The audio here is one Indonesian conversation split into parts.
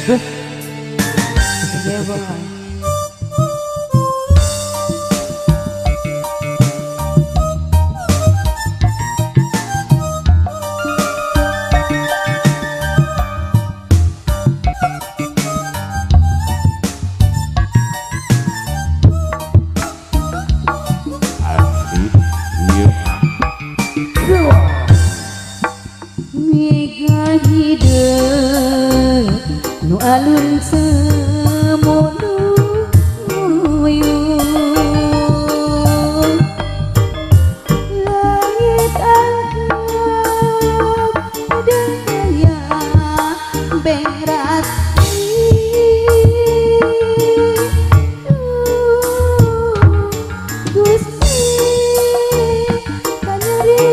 tuh. Iya boy. Mega hideung nu alun semono langit angkep daya berat Gusti kaneri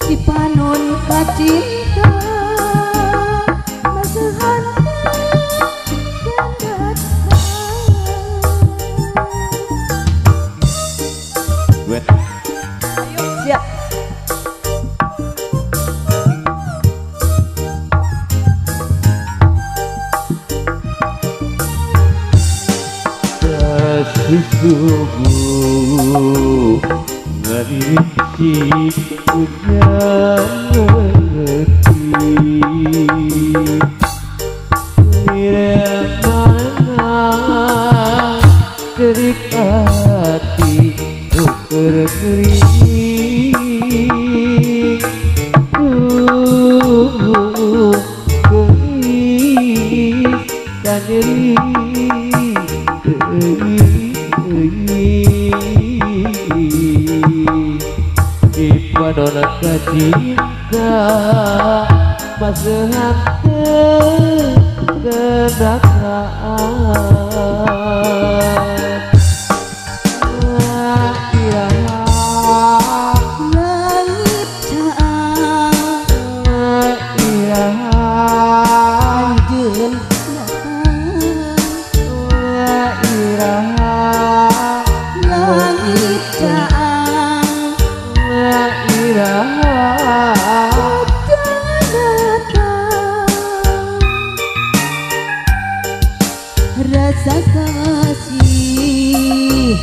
Dipanon kacinta masahan gandat Duet. siap Kasih subuh ngerti hujan ngerti Miremana terik hati nuker kering Gelis dan nyeri Ipadona kacinta masahan kedakaan langit caang anjeun langit caang rasa kasih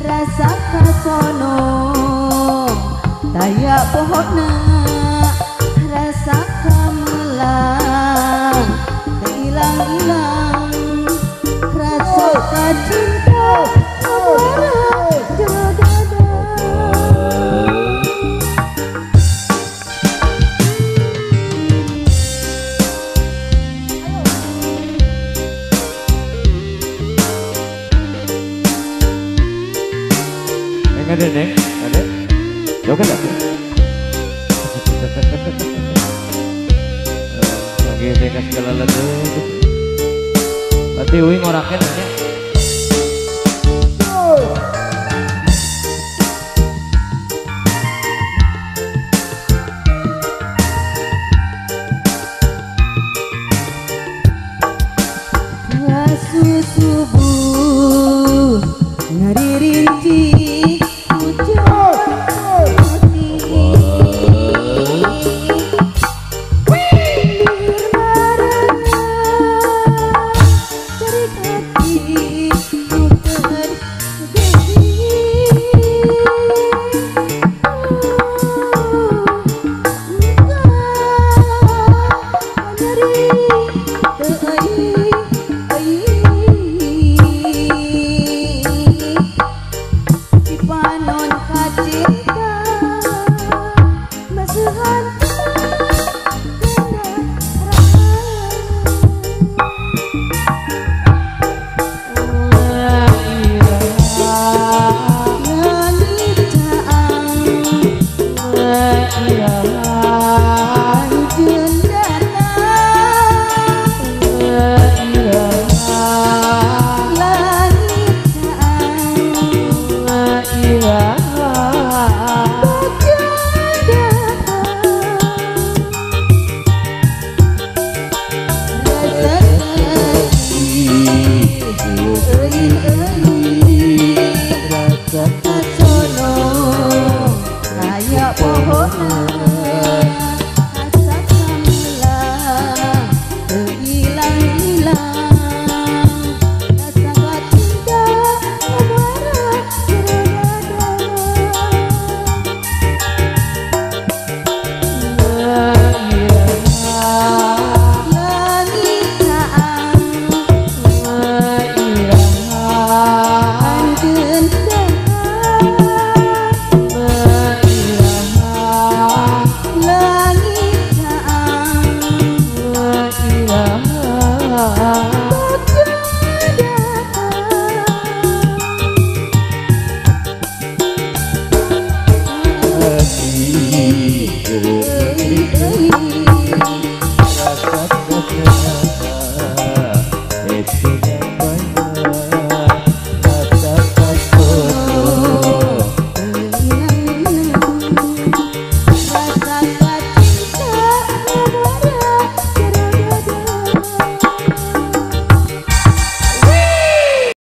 rasa kasono daya pohona rasa kamelang hilang-hilang rasa kacinta amarah dada Ada neng, ada. Joget lah. Lagi dengan segala lagu. Berarti Uing ngorakin aja. Subuh ngaririnci hati Bye.